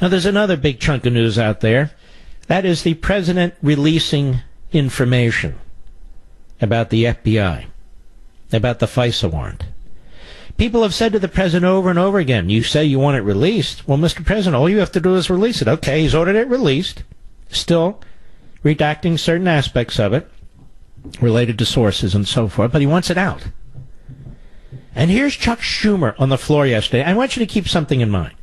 Now, there's another big chunk of news out there. That is the president releasing information about the FBI, about the FISA warrant. People have said to the president over and over again, you say you want it released. Well, Mr. President, all you have to do is release it. Okay, he's ordered it released, still redacting certain aspects of it related to sources and so forth, but he wants it out. And here's Chuck Schumer on the floor yesterday. I want you to keep something in mind.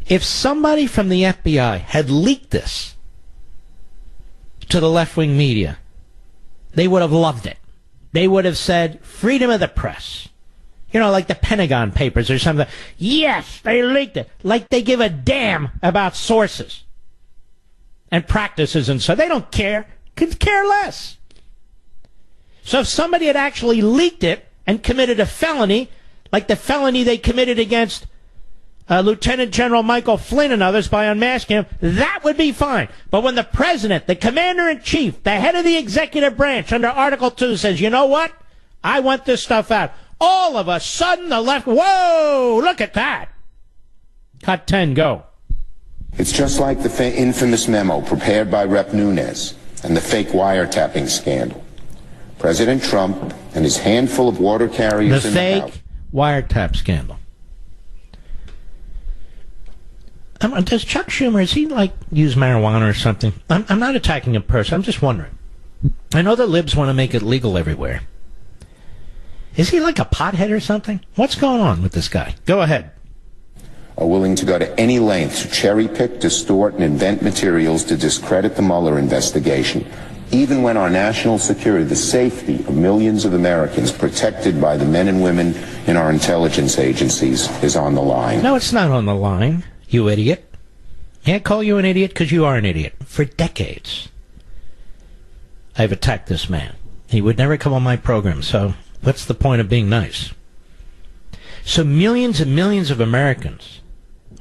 If somebody from the FBI had leaked this to the left-wing media, they would have loved it. They would have said, freedom of the press. You know, like the Pentagon Papers or something. Yes, they leaked it. Like they give a damn about sources and practices and so. They don't care. Could care less. So if somebody had actually leaked it and committed a felony, like the felony they committed against Lieutenant General Michael Flynn and others by unmasking him, that would be fine. But when the president, the commander-in-chief, the head of the executive branch under Article 2 says, you know what? I want this stuff out. All of a sudden, the left, whoa, look at that. Cut 10, go. It's just like the infamous memo prepared by Rep. Nunes and the fake wiretapping scandal. President Trump and his handful of water carriers in the House. The fake wiretap scandal. Does Chuck Schumer, does he, use marijuana or something? I'm not attacking a person. I'm just wondering. I know the libs want to make it legal everywhere. Is he like a pothead or something? What's going on with this guy? Go ahead. Are willing to go to any length to cherry-pick, distort, and invent materials to discredit the Mueller investigation, even when our national security, the safety of millions of Americans protected by the men and women in our intelligence agencies, is on the line. No, it's not on the line. You idiot. Can't call you an idiot because you are an idiot. For decades, I've attacked this man. He would never come on my program, so what's the point of being nice? So millions and millions of Americans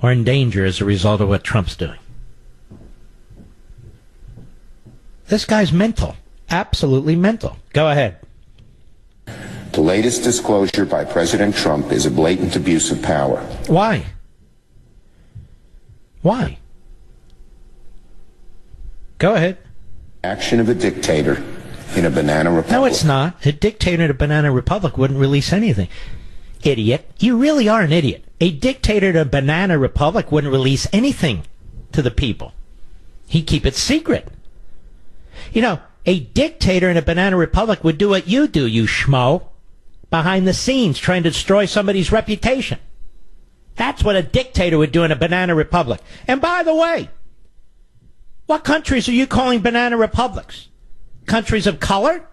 are in danger as a result of what Trump's doing. This guy's mental. Absolutely mental. Go ahead. The latest disclosure by President Trump is a blatant abuse of power. Why? Why? Go ahead. Action of a dictator in a banana republic. No, it's not. A dictator in a banana republic wouldn't release anything. Idiot. You really are an idiot. A dictator in a banana republic wouldn't release anything to the people. He'd keep it secret. You know, a dictator in a banana republic would do what you do, you schmo. Behind the scenes, trying to destroy somebody's reputation. That's what a dictator would do in a banana republic. And by the way, what countries are you calling banana republics? Countries of color?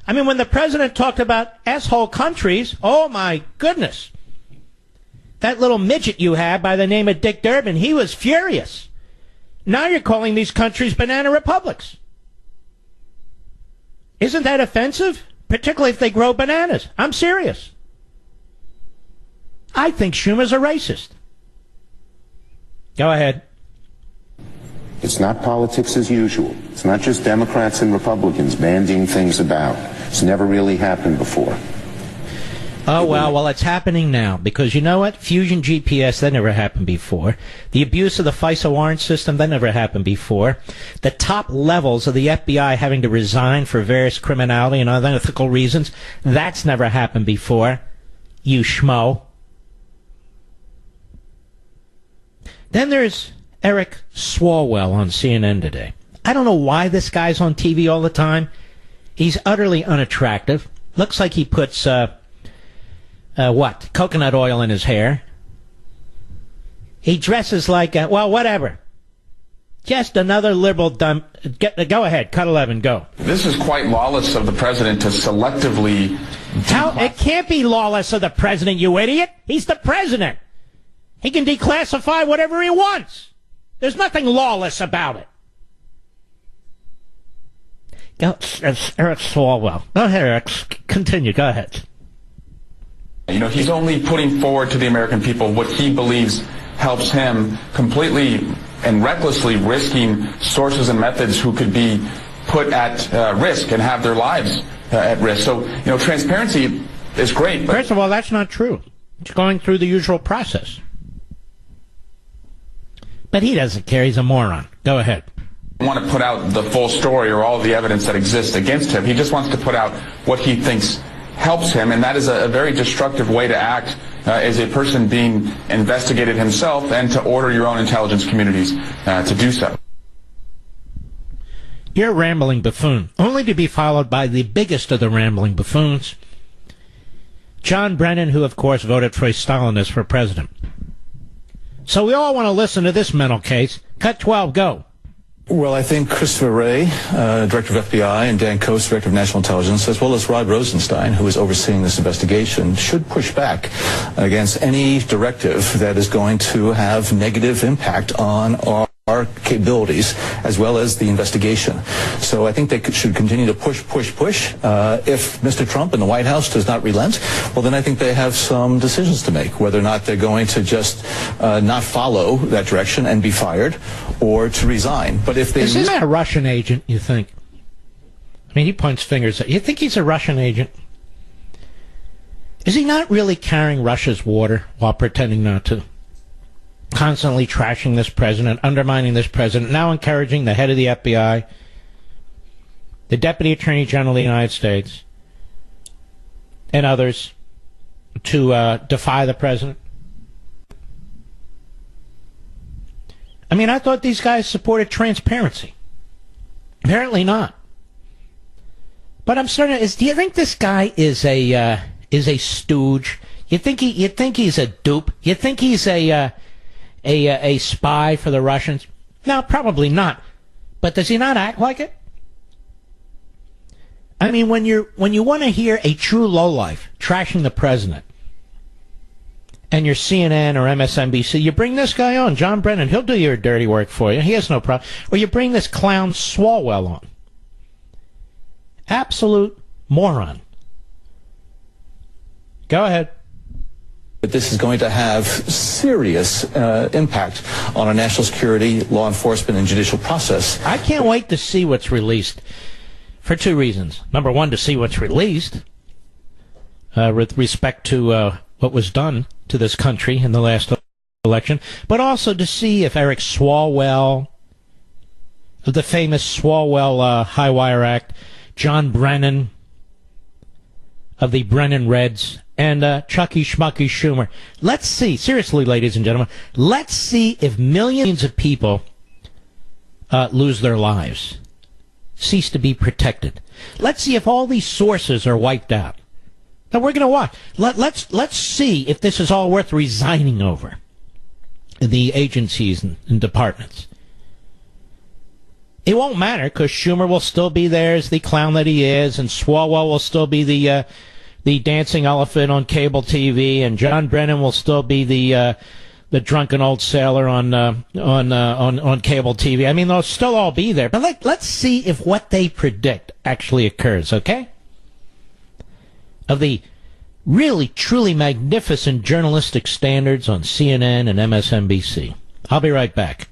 I mean, when the president talked about S-hole countries, oh my goodness. That little midget you had by the name of Dick Durbin, he was furious. Now you're calling these countries banana republics. Isn't that offensive? Particularly if they grow bananas. I'm serious. I think Schumer's a racist. Go ahead. It's not politics as usual. It's not just Democrats and Republicans bandying things about. It's never really happened before. Oh, well, it's happening now. Because you know what? Fusion GPS, that never happened before. The abuse of the FISA warrant system, that never happened before. The top levels of the FBI having to resign for various criminality and unethical reasons, that's never happened before. You schmo. Then there's Eric Swalwell on CNN today. I don't know why this guy's on TV all the time. He's utterly unattractive. Looks like he puts, coconut oil in his hair. He dresses like, whatever. Just another liberal dumb. Go ahead, cut 11, go. This is quite lawless of the president to selectively... How? It can't be lawless of the president, you idiot. He's the president. He can declassify whatever he wants. There's nothing lawless about it. Go, Eric Swalwell. Go ahead, Eric. Continue. Go ahead. You know, he's only putting forward to the American people what he believes helps him, completely and recklessly risking sources and methods who could be put at risk and have their lives at risk. So, you know, transparency is great. But first of all, that's not true. It's going through the usual process. But he doesn't care. He's a moron. Go ahead. Want to put out the full story or all the evidence that exists against him. He just wants to put out what he thinks helps him, and that is a very destructive way to act as a person being investigated himself, and to order your own intelligence communities to do so. You're a rambling buffoon, only to be followed by the biggest of the rambling buffoons, John Brennan, who, of course, voted for a Stalinist for president. So we all want to listen to this mental case. Cut 12, go. Well, I think Christopher Wray, Director of FBI, and Dan Coates, Director of National Intelligence, as well as Rod Rosenstein, who is overseeing this investigation, should push back against any directive that is going to have negative impact on our capabilities as well as the investigation. So I think they should continue to push. If Mr. Trump and the White House does not relent, well, then I think they have some decisions to make, whether or not they're going to just not follow that direction and be fired, or to resign. But if they... Is he a Russian agent, you think? I mean, he points fingers at you. Think he's a Russian agent? Is he not really carrying Russia's water while pretending not to? Constantly trashing this president, undermining this president, now encouraging the head of the FBI, the Deputy Attorney General of the United States, and others to defy the president. I mean, I thought these guys supported transparency. Apparently not. But I'm starting to... Do you think this guy is a stooge? You think he's a dupe? You think he's a spy for the Russians? No, probably not. But does he not act like it? I mean, when you want to hear a true lowlife trashing the president, and you're CNN or MSNBC, you bring this guy on, John Brennan. He'll do your dirty work for you. He has no problem. Or you bring this clown Swalwell on. Absolute moron. Go ahead. But this is going to have serious impact on our national security, law enforcement, and judicial process. I can't wait to see what's released for two reasons. Number one, to see what's released with respect to what was done to this country in the last election, but also to see if Eric Swalwell, of the famous Swalwell High Wire Act, John Brennan of the Brennan Reds, and Chucky Schmucky Schumer. Let's see, seriously, ladies and gentlemen, let's see if millions of people lose their lives, cease to be protected. Let's see if all these sources are wiped out. Now we're going to watch. Let's see if this is all worth resigning over, the agencies and departments. It won't matter, because Schumer will still be there as the clown that he is, and Swalwell will still be the dancing elephant on cable TV, and John Brennan will still be the drunken old sailor on cable TV. I mean, they'll still all be there. But let's see if what they predict actually occurs, okay? Of the really, truly magnificent journalistic standards on CNN and MSNBC. I'll be right back.